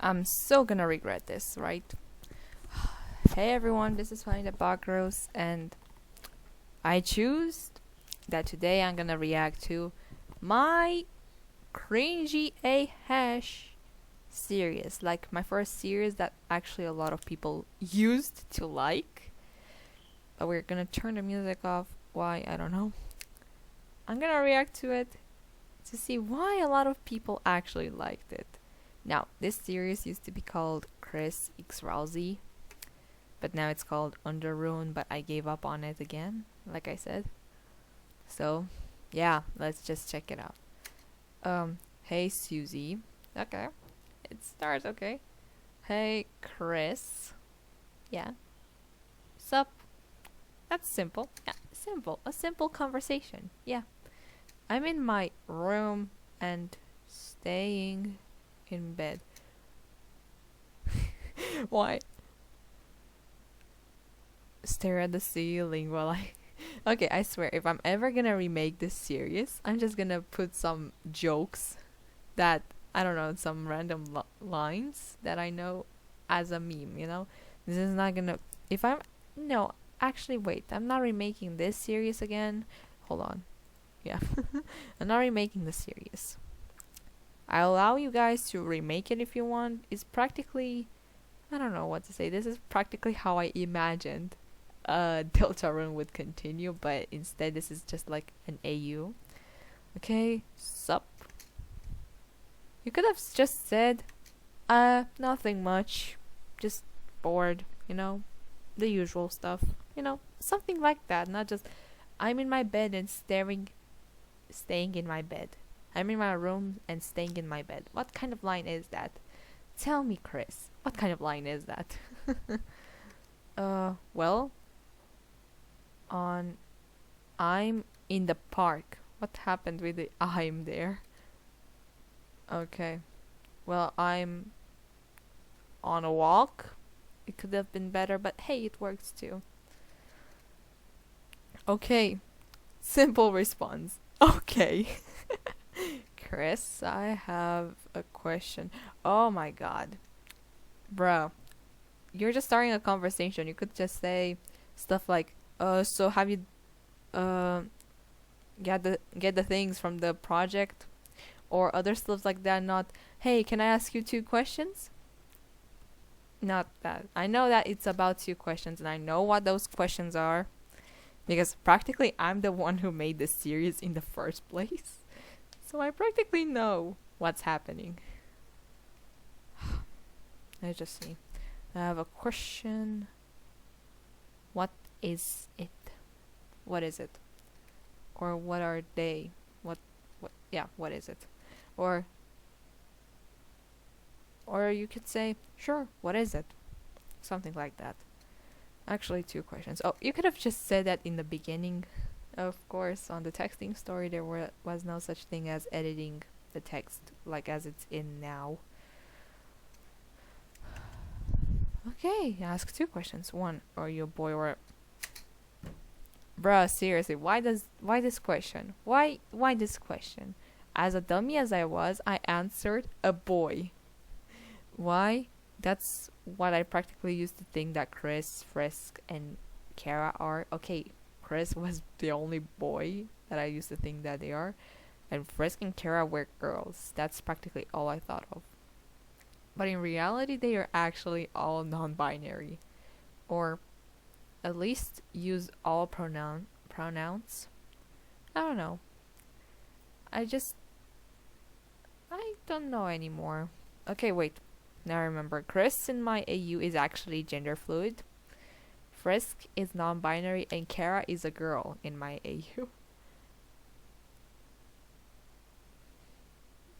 I'm so gonna regret this, right? Hey everyone, this is Fanny the Bogros, and I choose that today I'm gonna react to my cringy a hash series. Like my first series that actually a lot of people used to like. But we're gonna turn the music off. Why? I don't know. I'm gonna react to it to see why a lot of people actually liked it. Now, this series used to be called Chris X Rousey, but now it's called Underrune, but I gave up on it again, like I said. So, yeah, let's just check it out. Hey Susie. Okay. It starts okay. Hey Chris. Yeah. Sup? That's simple. Yeah, simple. A simple conversation. Yeah. I'm in my room and staying in bed. Why? Stare at the ceiling while I. Okay, I swear, if I'm ever gonna remake this series, I'm just gonna put some jokes that, I don't know, some random lines that I know as a meme, you know? This is not gonna. If I'm. No, actually, wait, I'm not remaking this series again. Hold on. Yeah. I'm not remaking the series. I allow you guys to remake it if you want. It's practically. I don't know what to say. This is practically how I imagined Deltarune would continue, but instead this is just like an AU. Okay, sup. You could have just said, nothing much. Just bored, you know? The usual stuff. You know, something like that. Not just, I'm in my bed and staying in my bed. I'm in my room and staying in my bed. What kind of line is that? Tell me, Chris. What kind of line is that? Well, on I'm in the park. What happened with the I'm there? Okay. Well, I'm on a walk. It could have been better, but hey, it works too. Okay. Simple response. Okay. Chris, I have a question. Oh my god. Bro, you're just starting a conversation. You could just say stuff like, so have you uh get the things from the project or other stuff like that, not, hey, can I ask you two questions? Not that. I know that it's about two questions and I know what those questions are because practically I'm the one who made this series in the first place. So I practically know what's happening. Let's just see. I have a question. What is it? What is it? Or what are they? What yeah, what is it? Or or you could say, sure, what is it? Something like that. Actually, two questions. Oh, you could have just said that in the beginning. Of course, on the texting story, there was no such thing as editing the text like as it's in now. Okay, ask two questions. One, are you a boy or bruh, seriously, why this question? Why this question? As a dummy as I was, I answered a boy. Why? That's what I practically used to think that Chris, Frisk, and Kara are. Okay, Chris was the only boy that I used to think that they are, and Frisk and Kara were girls. That's practically all I thought of. But in reality, they are actually all non-binary, or at least use all pronouns. I don't know. I just I don't know anymore. Okay, wait. Now I remember. Chris in my AU is actually gender fluid. Frisk is non-binary and Kara is a girl in my AU.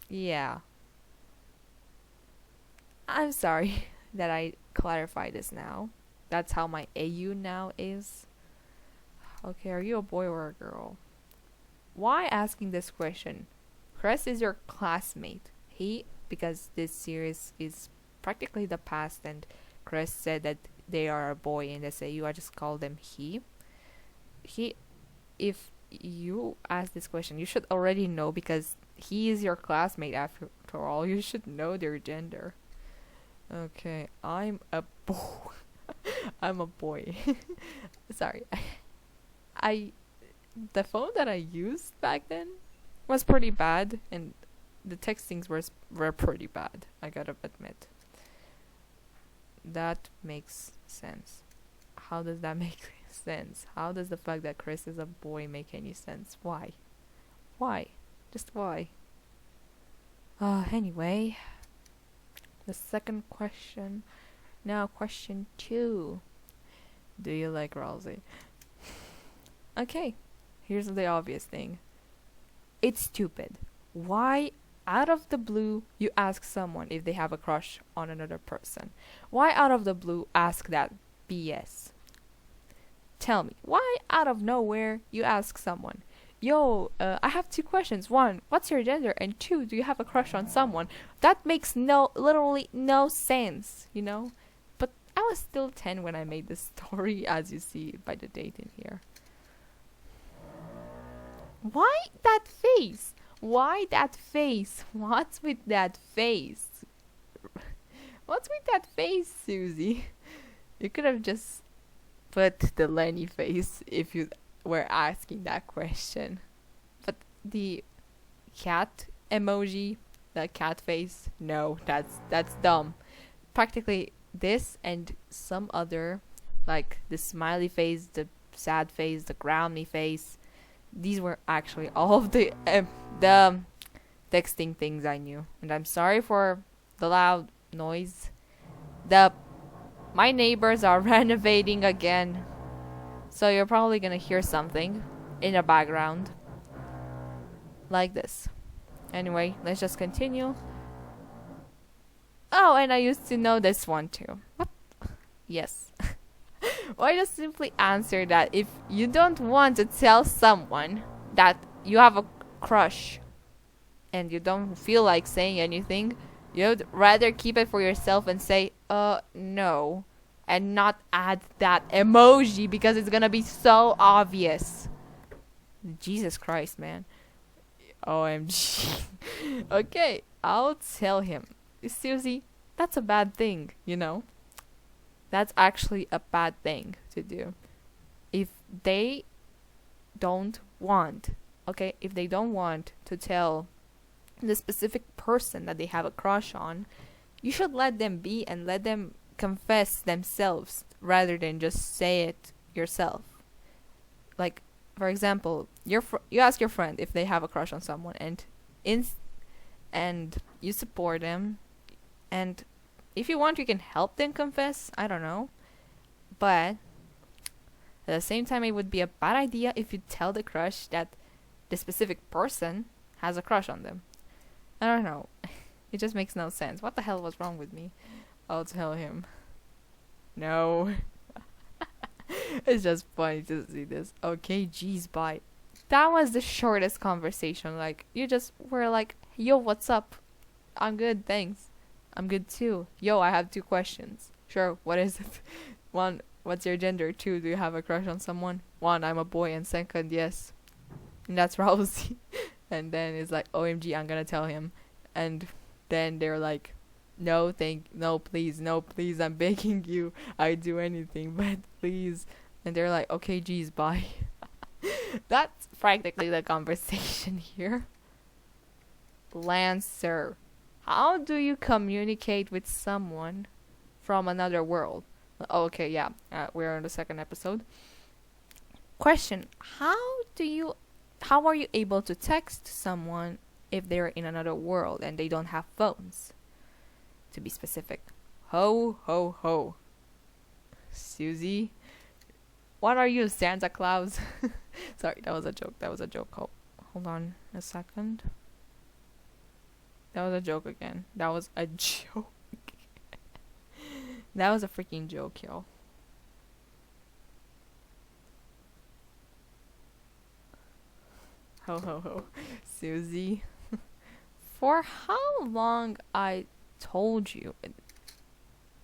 Yeah. I'm sorry that I clarify this now. That's how my AU now is. Okay, are you a boy or a girl? Why asking this question? Chris is your classmate. Because this series is practically the past and Chris said that they are a boy in this AU, I just call them he. He, if you ask this question, you should already know because he is your classmate after all. You should know their gender. Okay, I'm a boy. I'm a boy. Sorry. I the phone that I used back then was pretty bad, and the textings were pretty bad. I gotta admit. That makes sense. How does that make sense? How does the fact that Chris is a boy make any sense? Why? Why? Just why? Anyway, the second question. Now, question 2. Do you like Rousey? Okay, here's the obvious thing. It's stupid. Why, out of the blue, you ask someone if they have a crush on another person? Why, out of the blue, ask that BS? Tell me, why, out of nowhere, you ask someone, yo, I have 2 questions. 1, what's your gender? And 2, do you have a crush on someone? That makes literally no sense, you know? But I was still 10 when I made this story, as you see by the date in here. Why that face? Why that face? What's with that face? What's with that face, Susie? You could have just put the Lenny face if you were asking that question. But the cat emoji, the cat face, no, that's dumb. Practically this and some other, like the smiley face, the sad face, the growly face. These were actually all of the texting things I knew, and I'm sorry for the loud noise. My neighbors are renovating again, so you're probably gonna hear something in the background like this. Anyway, let's just continue. Oh, and I used to know this one too. What? Yes. Why just simply answer that if you don't want to tell someone that you have a crush and you don't feel like saying anything, you'd rather keep it for yourself and say, no. And not add that emoji because it's gonna be so obvious. Jesus Christ, man. OMG. Okay, I'll tell him. Susie, that's a bad thing, you know? That's actually a bad thing to do. If they don't want, okay, if they don't want to tell the specific person that they have a crush on, you should let them be and let them confess themselves rather than just say it yourself. Like, for example, you ask your friend if they have a crush on someone, and you support them, and if you want, you can help them confess. I don't know, but at the same time, it would be a bad idea if you tell the crush that the specific person has a crush on them. I don't know. It just makes no sense. What the hell was wrong with me? I'll tell him. No. It's just funny to see this. Okay, geez, bye. That was the shortest conversation. Like, you just were like, yo, what's up? I'm good, thanks. I'm good too. Yo, I have 2 questions. Sure, what is it? 1, what's your gender? 2, do you have a crush on someone? 1, I'm a boy, and 2nd, yes. And that's Rousey. And then it's like, OMG, I'm gonna tell him. And then they're like, no, please, I'm begging you. I'd do anything, but please. And they're like, okay, geez, bye. That's practically the conversation here. Lancer, how do you communicate with someone from another world? Oh, okay, yeah, we're on the 2nd episode. Question, how are you able to text someone if they're in another world and they don't have phones? To be specific. Ho, ho, ho. Susie? What are you, Santa Claus? Sorry, that was a joke. Hold on a second. That was a joke again. That was a joke. That was a freaking joke, yo. Ho, ho, ho. Susie. For how long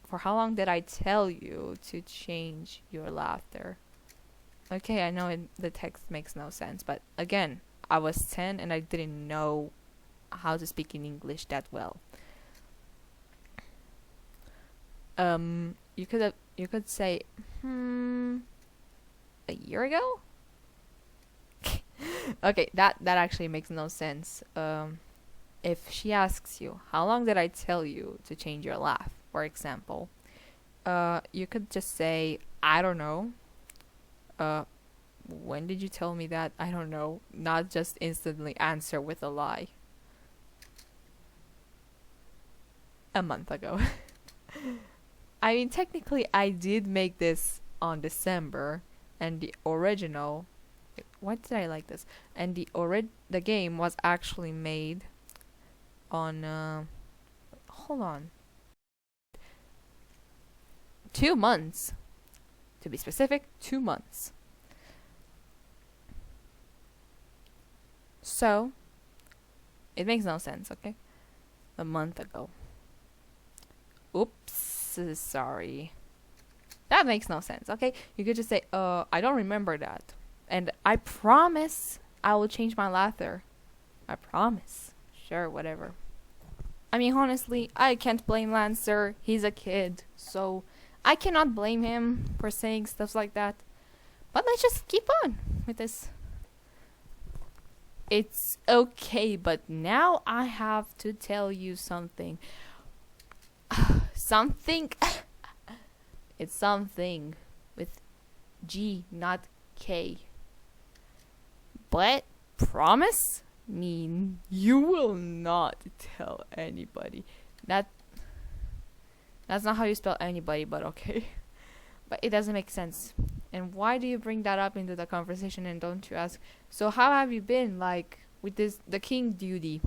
for how long did I tell you to change your laughter? Okay, I know the text makes no sense, but again, I was 10 and I didn't know how to speak in English that well. You could say, a year ago. Okay, that actually makes no sense. If she asks you, how long did I tell you to change your laugh, for example, you could just say, I don't know. When did you tell me that? I don't know. Not just instantly answer with a lie. A month ago. I mean, technically, I did make this on December, and the original. Why did I like this? And the game was actually made on. Hold on. 2 months, to be specific. 2 months. So it makes no sense. Okay, a month ago. Oops, sorry. That makes no sense. Okay, you could just say, I don't remember that, and I promise I will change my laughter. I promise. Sure, whatever. I mean, honestly, I can't blame Lancer. He's a kid, so I cannot blame him for saying stuff like that. But let's just keep on with this. It's okay, but now I have to tell you something. Something. It's something with G, not K. But promise mean you will not tell anybody. That's not how you spell anybody, but okay. But it doesn't make sense. And why do you bring that up into the conversation and don't you ask, so how have you been, like, with the king duty,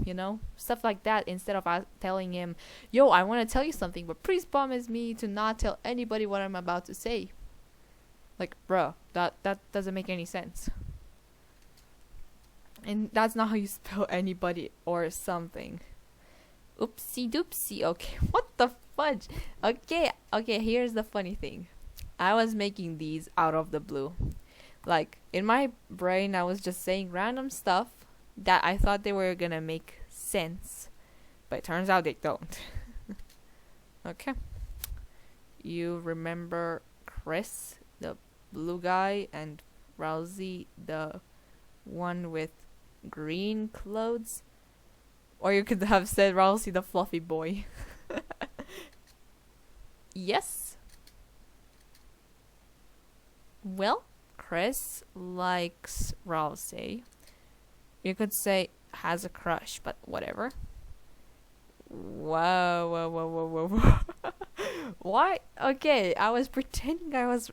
stuff like that, instead of telling him, yo, I want to tell you something, but please promise me to not tell anybody what I'm about to say. Like, bruh, that doesn't make any sense. And that's not how you spell anybody or something. Oopsie doopsie. Okay, what the fudge? Okay, here's the funny thing. I was making these out of the blue. Like, in my brain, I was just saying random stuff that I thought they were gonna make sense. But it turns out they don't. Okay. You remember Chris, the blue guy, and Rousey, the one with green clothes? Or you could have said Rousey, the fluffy boy. Yes. Well, Chris likes Rousey. You could say has a crush, but whatever. Whoa. Why? Okay, I was pretending I was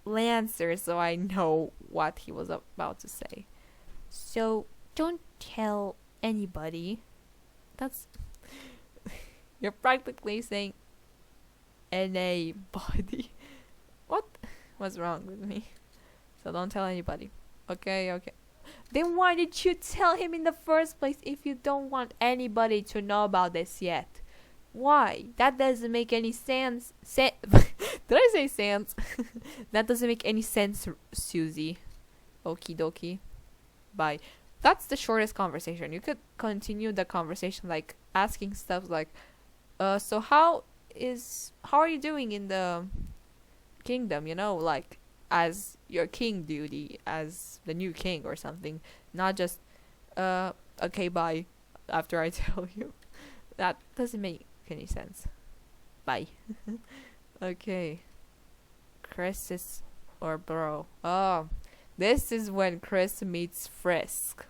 Lancer so I know what he was about to say. So, don't tell anybody. That's... You're practically saying anybody. What's wrong with me? So don't tell anybody. Okay. Then why did you tell him in the first place if you don't want anybody to know about this yet? Why? That doesn't make any sense. Did I say sense? That doesn't make any sense, Susie. Okie dokie. Bye. That's the shortest conversation. You could continue the conversation, like asking stuff like, so how are you doing in the kingdom, like as your king duty, as the new king or something, not just okay, bye, after I tell you. That doesn't make any sense. Bye. Okay. Chris or bro. Oh, this is when Chris meets Frisk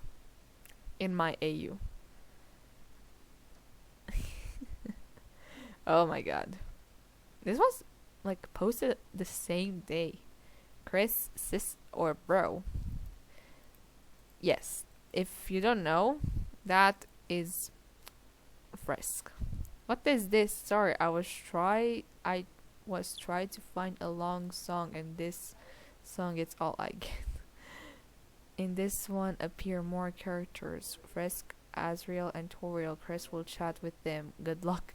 in my AU. Oh my god. This was like posted the same day. Chris, sis, or bro. Yes, if you don't know, that is Frisk. What is this? Sorry, I was trying to find a long song, and this song it's all I get. In this one appear more characters. Frisk, Azrael, and Toriel. Chris will chat with them. Good luck.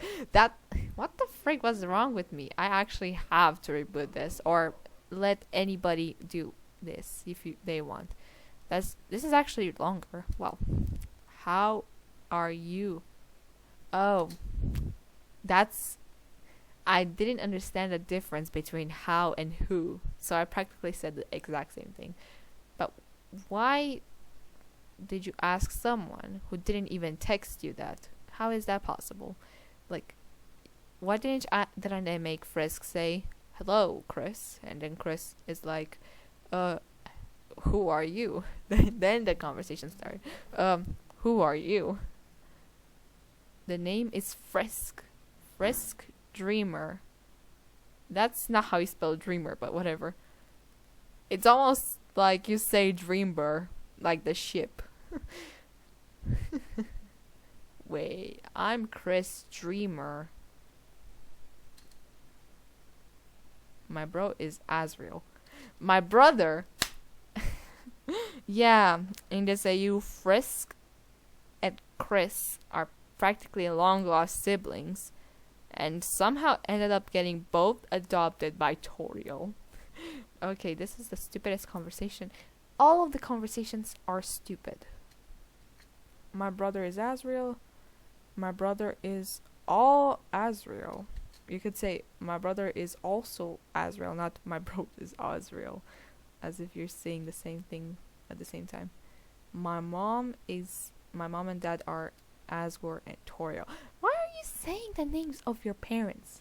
What the frick was wrong with me? I actually have to reboot this or let anybody do this if they want. This is actually longer. Well, how are you? Oh, that's I didn't understand the difference between how and who, so I practically said the exact same thing. But why did you ask someone who didn't even text you that? How is that possible? Like, why didn't I make Frisk say, "Hello, Chris," and then Chris is like, uh, who are you? Then the conversation started. Who are you? The name is Frisk. Frisk Dreamer. That's not how you spell dreamer, but whatever. It's almost like you say Dreamber, like the ship. Wait, I'm Chris Dreamer. My bro is Azriel. My brother. Yeah, in this AU, Frisk and Chris are practically long lost siblings, and somehow ended up getting both adopted by Toriel. Okay, this is the stupidest conversation. All of the conversations are stupid. My brother is Azriel. My brother is all Azriel. You could say my brother is also Azriel, not my bro is Azriel, as if you're saying the same thing at the same time. My mom and dad are Asgore and Toriel. Why are you saying the names of your parents?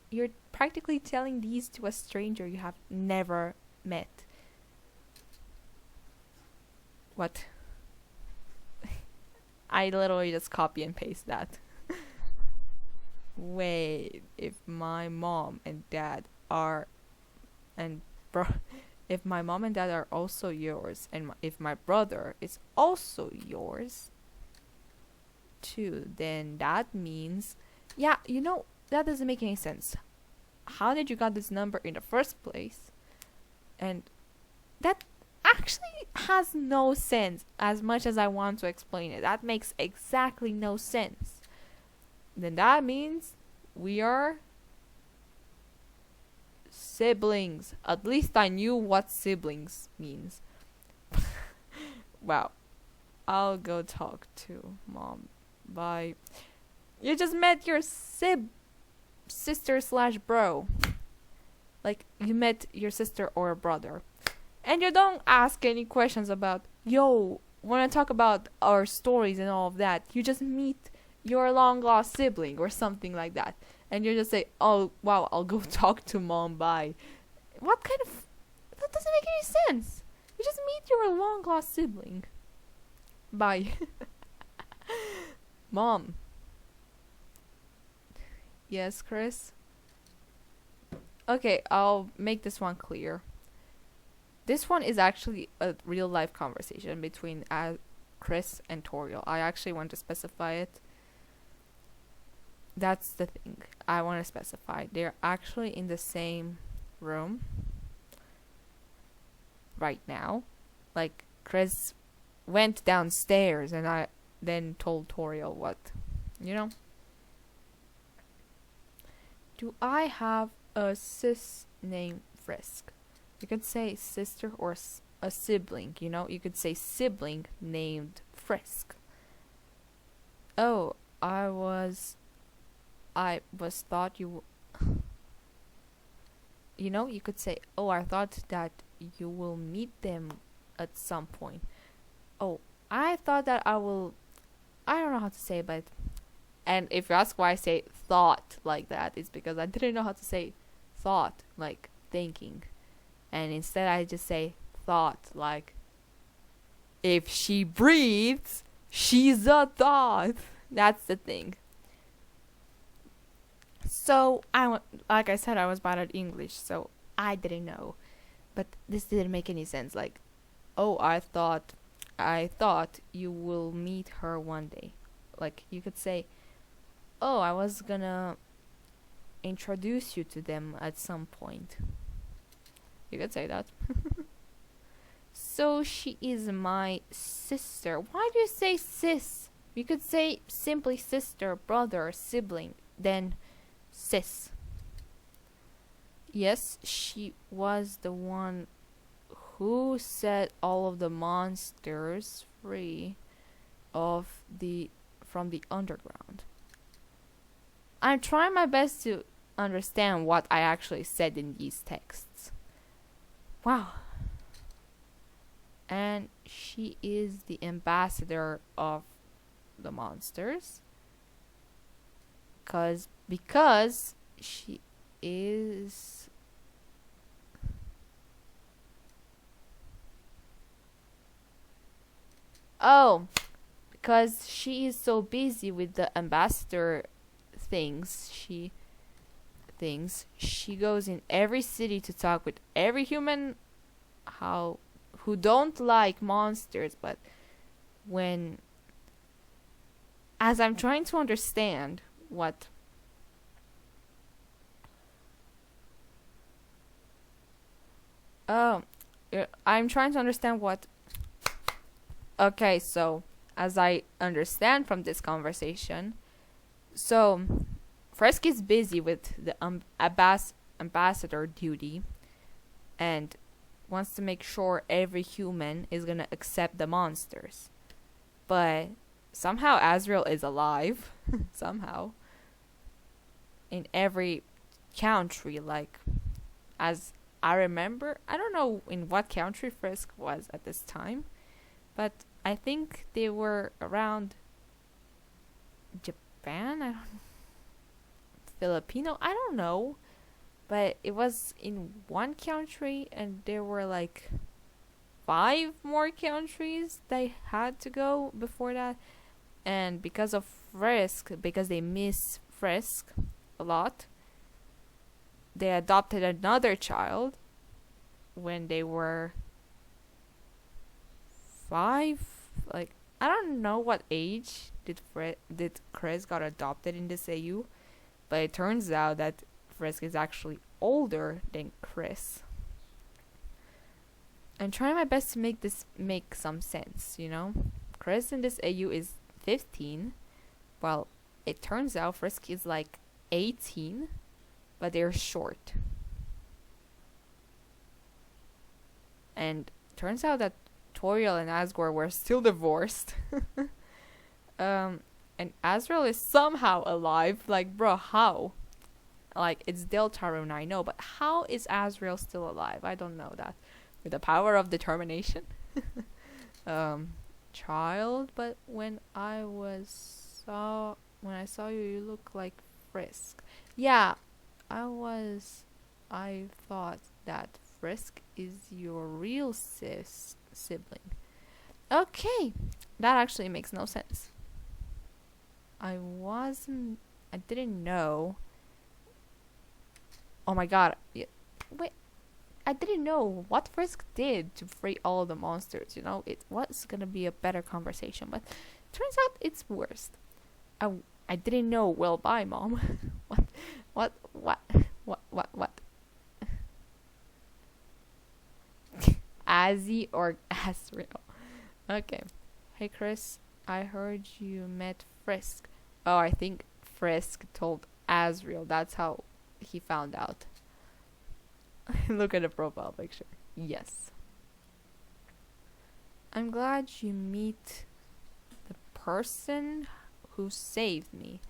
You're practically telling these to a stranger you have never met. What? I literally just copy and paste that. Wait, if my mom and dad are and bro if my mom and dad are also yours, and if my brother is also yours too, then that means, yeah, that doesn't make any sense. How did you got this number in the first place? And that actually has no sense, as much as I want to explain it. That makes exactly no sense. Then that means we are siblings. At least I knew what siblings means. Wow. I'll go talk to mom. Bye. You just met your sister/bro. Like, you met your sister or brother. And you don't ask any questions about, yo, wanna talk about our stories and all of that. You just meet your long lost sibling or something like that. And you just say, oh, wow, I'll go talk to mom, bye. What kind of... That doesn't make any sense. You just meet your long lost sibling. Bye. Mom. Yes, Chris? Okay, I'll make this one clear. This one is actually a real life conversation between Chris and Toriel. I actually want to specify it. That's the thing. I want to specify. They're actually in the same room right now. Like, Chris went downstairs and I then told Toriel what, Do I have a sis named Frisk? You could say sister or a sibling, You could say sibling named Frisk. Oh, I was thought you... you could say, oh, I thought that you will meet them at some point. Oh, I thought that I don't know how to say it, but... And if you ask why I say thought like that, it's because I didn't know how to say thought, like thinking. And instead I just say thought, like, if she breathes, she's a thought. That's the thing. So, like I said, I was bad at English, so I didn't know. But this didn't make any sense. Like, oh, I thought you will meet her one day. Like, you could say, oh, I was gonna introduce you to them at some point. You could say that. So, she is my sister. Why do you say sis? You could say simply sister, brother, sibling, then sis. Yes, she was the one who set all of the monsters free from the underground. I'm trying my best to understand what I actually said in these texts. Wow. And she is the ambassador of the monsters. Because she is... Oh, because she is so busy with the ambassador things. She goes in every city to talk with every human who don't like monsters, but when as I'm trying to understand what oh I'm trying to understand what okay, so as I understand from this conversation, so Frisk is busy with the ambassador duty and wants to make sure every human is gonna accept the monsters. But somehow Azrael is alive. Somehow. In every country, like, as I remember, I don't know in what country Frisk was at this time, but I think they were around Japan. Filipino. I don't know, but it was in one country, and there were like 5 more countries they had to go before that. And because of Frisk, because they miss Frisk a lot, they adopted another child when they were 5. Like, I don't know what age did Chris got adopted in this AU, but it turns out that Frisk is actually older than Chris. I'm trying my best to make this make some sense, you know? Chris in this AU is 15, while it turns out Frisk is like 18, but they're short. And turns out that Toriel and Asgore were still divorced. And Azrael is somehow alive. Like, bro, how? Like, it's Deltarune, I know, but how is Azrael still alive? I don't know that. With the power of determination? Child, but when I saw you, you look like Frisk. Yeah, I thought that Frisk is your real sibling. Okay, that actually makes no sense. I didn't know. Oh my god. Wait, I didn't know what Frisk did to free all the monsters, you know? It was gonna be a better conversation, but turns out it's worse. I didn't know. Well, bye, Mom. What? Azzy or Azrael? Okay. Hey, Chris, I heard you met Frisk. Oh, I think Frisk told Azrael. That's how he found out. Look at the profile picture. Yes. I'm glad you meet the person who saved me.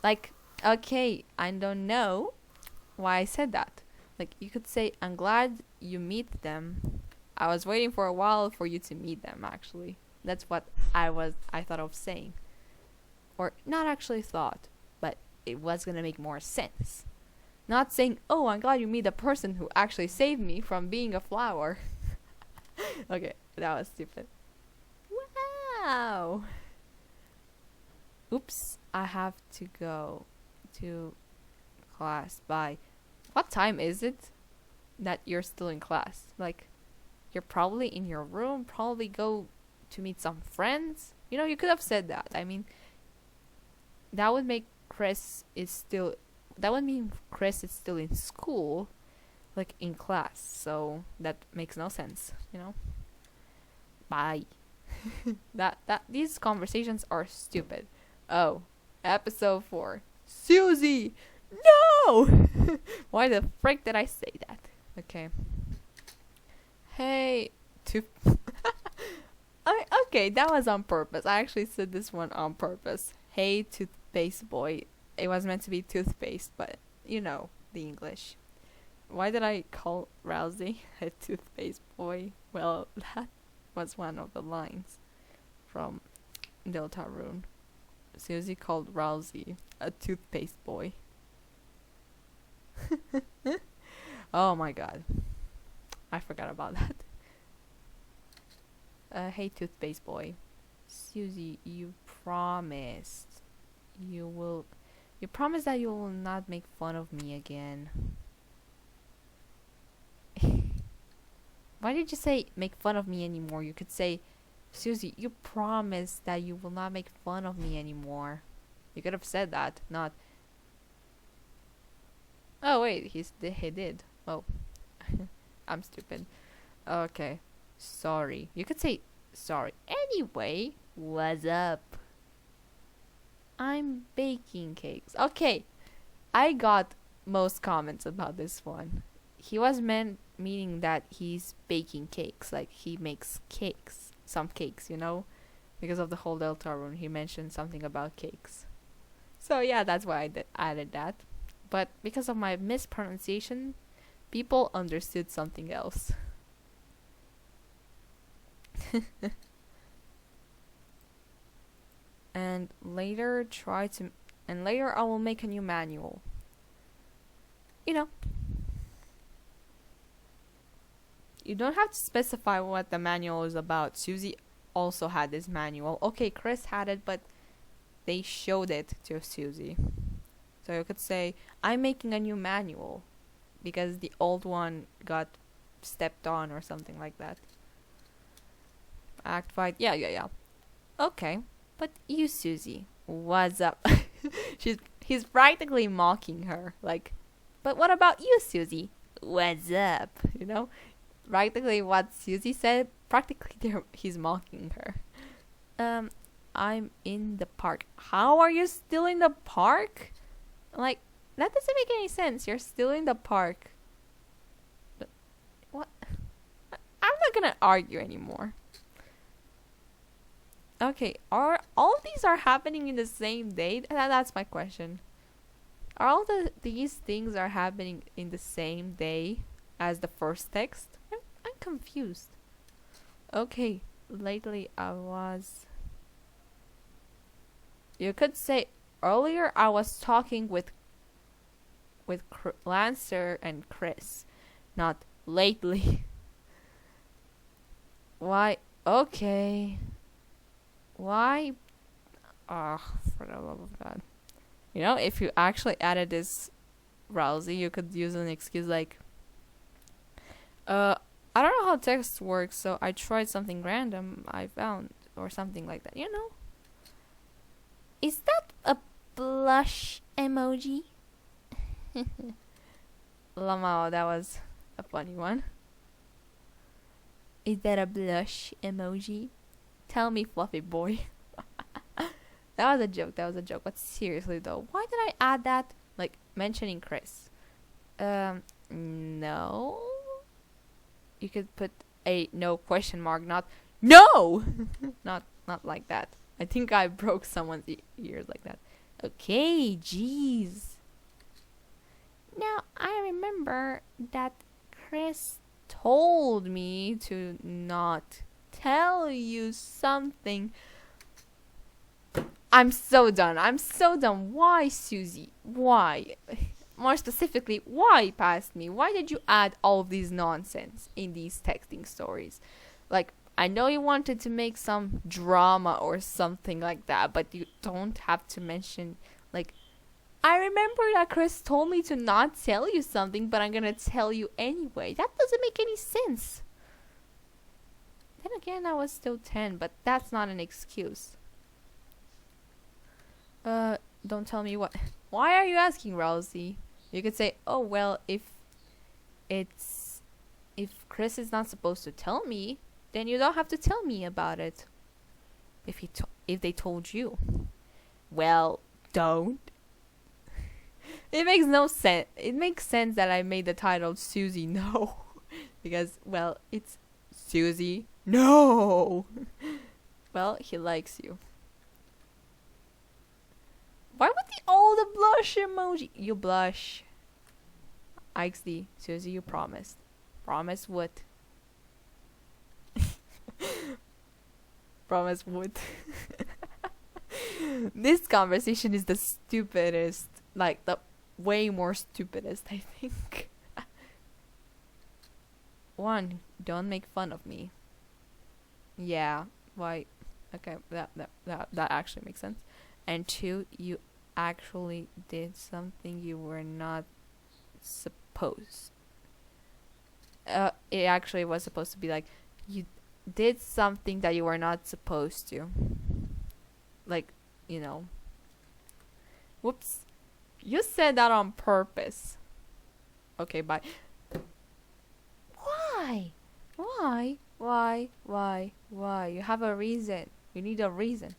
Like, okay, I don't know why I said that. Like, you could say, I'm glad you meet them. I was waiting for a while for you to meet them, actually. That's what I thought of saying. Or, not actually thought, but it was gonna make more sense. Not saying, oh, I'm glad you meet the person who actually saved me from being a flower. Okay, that was stupid. Wow. Oops, I have to go to class. Bye. What time is it that you're still in class? Like, you're probably in your room, probably go to meet some friends. You know, you could have said that. I mean, that would mean Chris is still in school, like in class. So that makes no sense, you know? Bye. that these conversations are stupid. Oh, episode 4. Susie! No! Why the frick did I say that? Okay. Hey, okay, that was on purpose. I actually said this one on purpose. Hey, toothpaste boy. It was meant to be toothpaste, but you know, the English. Why did I call Rousey a toothpaste boy? Well, that was one of the lines from Deltarune. Susie called Rousey a toothpaste boy. Oh my god. I forgot about that. Hey toothpaste boy. Susie, you promised you promised that you will not make fun of me again. Why did you say make fun of me anymore? You could say, Susie, you promised that you will not make fun of me anymore. You could have said that, not. Oh wait, he did. Oh, I'm stupid. Okay, sorry. You could say sorry. Anyway, what's up? I'm baking cakes. Okay, I got most comments about this one. He was meaning that he's baking cakes, like he makes cakes, some cakes, you know, because of the whole Deltarune. He mentioned something about cakes. So yeah, that's why I added that. But because of my mispronunciation, people understood something else. And later I will make a new manual. You know, you don't have to specify what the manual is about. Susie also had this manual. Okay, Chris had it, but they showed it to Susie. So you could say, I'm making a new manual because the old one got stepped on or something like that. Act fight. Yeah. Okay. But you, Susie, what's up? He's practically mocking her. Like, but what about you, Susie? What's up? You know? Practically what Susie said, practically he's mocking her. I'm in the park. How are you still in the park? Like, that doesn't make any sense. You're still in the park. But what? I'm not gonna argue anymore. Okay, are all of these are happening in the same day? That's my question. Are all these things are happening in the same day as the first text? I'm confused. Okay, lately I was. You could say earlier I was talking with Lancer and Chris, not lately. Why? Okay. Why? For the love of God. You know, if you actually added this Rousey, you could use an excuse like, I don't know how text works, so I tried something random I found, or something like that, you know? Is that a blush emoji? Lamao, that was a funny one. Is that a blush emoji? Tell me, fluffy boy. That was a joke. But seriously though, why did I add that? Like mentioning Chris. No. You could put a no question mark, not no. not like that. I think I broke someone's ears like that. Okay, jeez. Now I remember that Chris told me to not tell you something. I'm so done. Why, Susie? Why? More specifically, why past me? Why did you add all of these nonsense in these texting stories? Like, I know you wanted to make some drama or something like that, but you don't have to mention, like, I remember that Chris told me to not tell you something, but I'm gonna tell you anyway. That doesn't make any sense. Then again, I was still 10, but that's not an excuse. Don't tell me what. Why are you asking, Rousey? You could say, oh, well, if Chris is not supposed to tell me, then you don't have to tell me about it. If they told you. Well, don't. It makes no sense. It makes sense that I made the title Susie No. Because, well, it's Susie No. Well, he likes you. Why would all the blush emoji? You blush. XD, Susie, you promised. Promise what? Promise what? This conversation is the stupidest. Like, the way more stupidest, I think. One, don't make fun of me. Yeah, why? Okay, that actually makes sense. And two, you actually did something you were not supposed. It actually was supposed to be like, you did something that you were not supposed to. Like, you know. Whoops. You said that on purpose. Okay, bye. Why? Why? Why? Why? Why? You have a reason. You need a reason.